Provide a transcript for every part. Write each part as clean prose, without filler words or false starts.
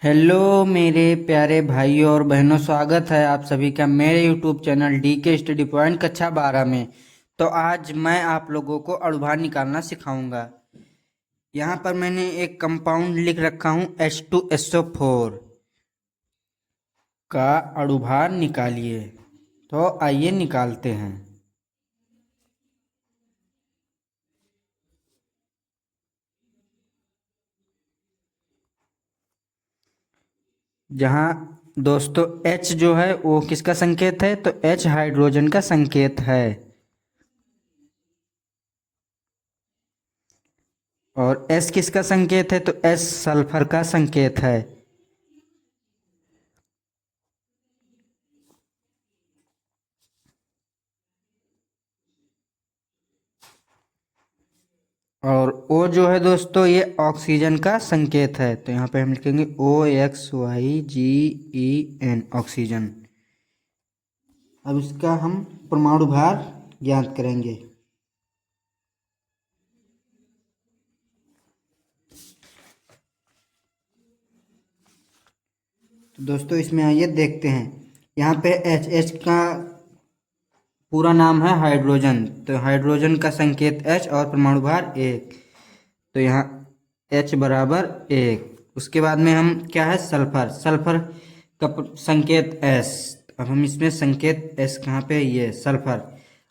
Hello मेरे प्यारे भाइयों और बहनों, स्वागत है आप सभी का मेरे यूट्यूब चैनल डी के स्टडी पॉइंट कक्षा 12 में। तो आज मैं आप लोगों को अणुभार निकालना सिखाऊंगा। यहाँ पर मैंने एक कंपाउंड लिख रखा हूँ H2SO4 का अणुभार निकालिए। तो आइए निकालते हैं। जहाँ दोस्तों H जो है वो किसका संकेत है, तो H हाइड्रोजन का संकेत है और S किसका संकेत है, तो S सल्फर का संकेत है। और O जो है दोस्तों ये ऑक्सीजन का संकेत है, तो यहाँ पे हम लिखेंगे OXYGEN ऑक्सीजन। अब इसका हम परमाणु भार ज्ञात करेंगे। तो दोस्तों इसमें आइए देखते हैं। यहाँ पे H का पूरा नाम है हाइड्रोजन, तो हाइड्रोजन का संकेत H और परमाणु भार 1, तो यहाँ H बराबर 1। उसके बाद में हम क्या है, सल्फर। सल्फर का संकेत S। अब हम इसमें संकेत S कहाँ पे है, ये सल्फर,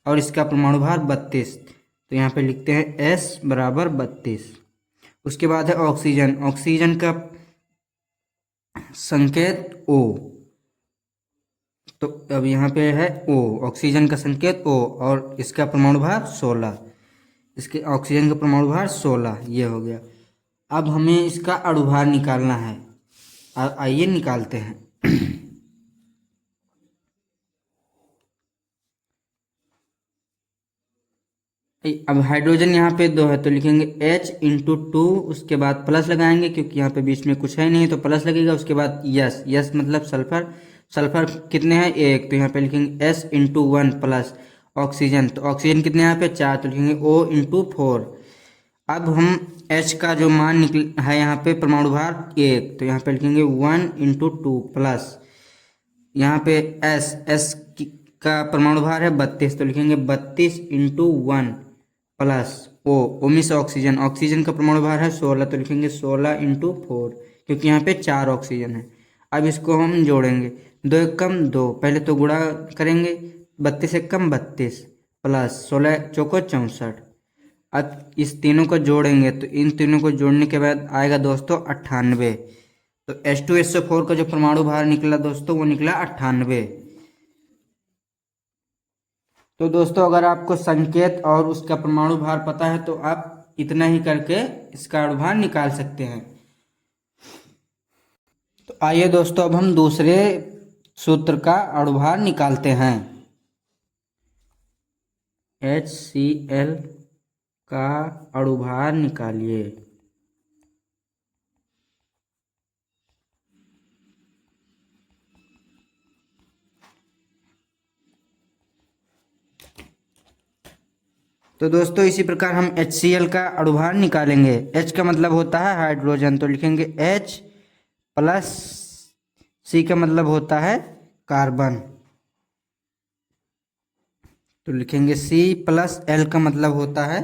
और इसका परमाणु भार 32, तो यहाँ पे लिखते हैं S बराबर 32। उसके बाद है ऑक्सीजन। ऑक्सीजन का संकेत O, तो अब यहाँ पे है O, ऑक्सीजन का संकेत O और इसका परमाणु भार 16। इसके ऑक्सीजन का परमाणु भार 16, ये हो गया। अब हमें इसका अणुभार निकालना है। आइए निकालते हैं। अब हाइड्रोजन यहाँ पे 2 है, तो लिखेंगे H×2, उसके बाद प्लस लगाएंगे क्योंकि यहाँ पे बीच में कुछ है नहीं, तो प्लस लगेगा। उसके बाद यस, यस मतलब सल्फर। सल्फर कितने हैं, 1, तो यहाँ पे लिखेंगे S×1 प्लस ऑक्सीजन, तो ऑक्सीजन कितने यहाँ पे 4, तो लिखेंगे O×4। अब हम H का जो मान निकल है यहाँ पे परमाणु भार 1, तो यहाँ पे लिखेंगे 1×2 प्लस यहाँ पे S का परमाणु भार है 32, तो लिखेंगे 32×1 प्लस O में से ऑक्सीजन। ऑक्सीजन का परमाणु भार है 16, तो लिखेंगे 16×4 क्योंकि यहाँ पे 4 ऑक्सीजन है। अब इसको हम जोड़ेंगे, 2 एकम 2, पहले तो गुणा करेंगे, 32 एकम 32 प्लस 16 चौको 64। अब इस तीनों को जोड़ेंगे, तो इन तीनों को जोड़ने के बाद आएगा दोस्तों 98। तो H2SO4 का जो परमाणु भार निकला दोस्तों वो निकला 98। तो दोस्तों अगर आपको संकेत और उसका परमाणु भार पता है तो आप इतना ही करके इसका अणुभार निकाल सकते हैं। तो आइए दोस्तों अब हम दूसरे सूत्र का अणुभार निकालते हैं। HCl का अणुभार निकालिए। तो दोस्तों इसी प्रकार हम HCl का अणुभार निकालेंगे। H का मतलब होता है हाइड्रोजन, तो लिखेंगे H प्लस C का मतलब होता है कार्बन, तो लिखेंगे C प्लस L का मतलब होता है,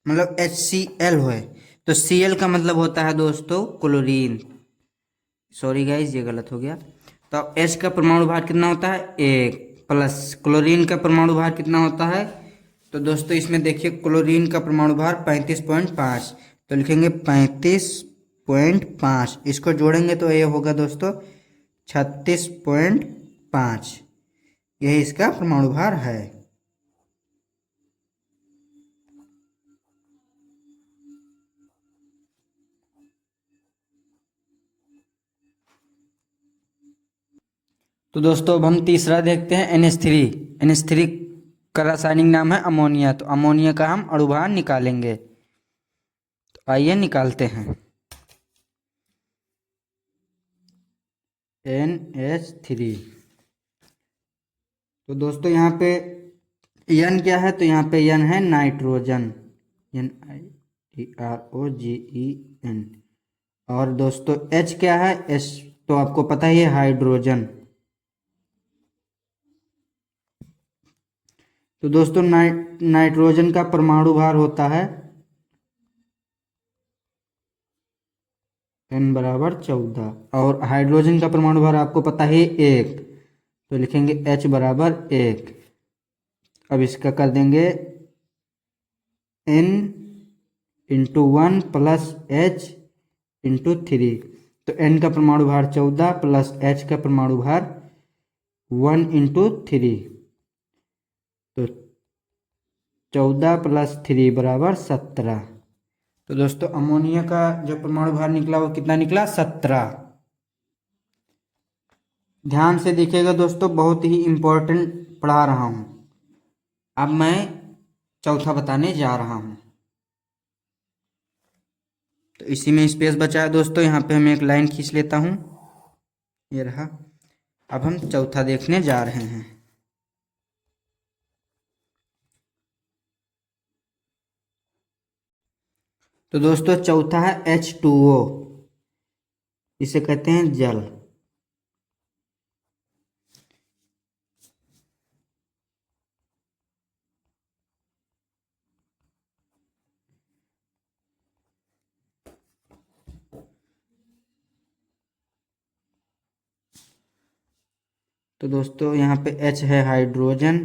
मतलब HCl है, तो Cl का मतलब होता है दोस्तों क्लोरीन। सॉरी गाइज ये गलत हो गया। तो अब H का परमाणु भार कितना होता है, 1 प्लस क्लोरीन का परमाणु भार कितना होता है, तो दोस्तों इसमें देखिए क्लोरीन का परमाणु भार 35.5, तो लिखेंगे 35.5। इसको जोड़ेंगे तो ये होगा दोस्तों 36.5, यही इसका परमाणु भार है। तो दोस्तों अब हम तीसरा देखते हैं NH3। NH3 का रासायनिक नाम है अमोनिया, तो अमोनिया का हम अणुभार निकालेंगे। तो आइए निकालते हैं। NH3, तो दोस्तों यहाँ पे N क्या है, तो यहाँ पे N है नाइट्रोजन, Ni TROGEN। और दोस्तों H क्या है? H तो आपको पता ही है, हाइड्रोजन। तो दोस्तों नाइट्रोजन का परमाणु भार होता है N बराबर 14, और हाइड्रोजन का परमाणु भार आपको पता है 1, तो लिखेंगे H बराबर 1। अब इसका कर देंगे N into 1 plus H into 3। तो N का परमाणु भार 14 प्लस H का परमाणु भार 1 इंटू 3, तो 14 प्लस 3 बराबर 17। तो दोस्तों अमोनिया का जो परमाणु भार निकला वो कितना निकला? 17। ध्यान से देखिएगा दोस्तों, बहुत ही इम्पोर्टेंट पढ़ा रहा हूं। अब मैं चौथा बताने जा रहा हूं। तो इसी में स्पेस बचा है दोस्तों, यहाँ पे हम एक लाइन खींच लेता हूं, ये रहा। अब हम चौथा देखने जा रहे हैं। तो दोस्तों चौथा है H2O, इसे कहते हैं जल। तो दोस्तों यहाँ पे H है हाइड्रोजन,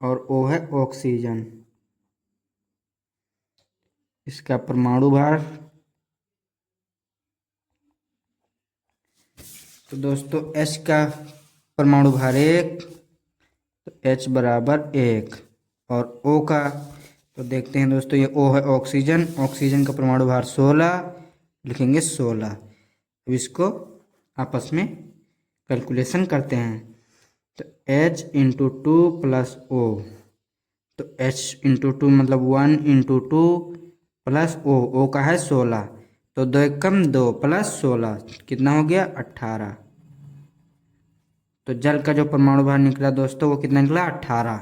और O है ऑक्सीजन। इसका परमाणु भार, तो दोस्तों H का परमाणु भार 1, तो H बराबर 1, और O का, तो देखते हैं दोस्तों, ये O है ऑक्सीजन, ऑक्सीजन का परमाणु भार 16, लिखेंगे 16। अब इसको आपस में कैलकुलेशन करते हैं। तो H इंटू 2 प्लस O, तो H इंटू 2 मतलब 1 इंटू 2 प्लस O का है 16, तो 2 एकम 2 प्लस 16 कितना हो गया? 18। तो जल का जो परमाणु भार निकला दोस्तों वो कितना निकला? 18।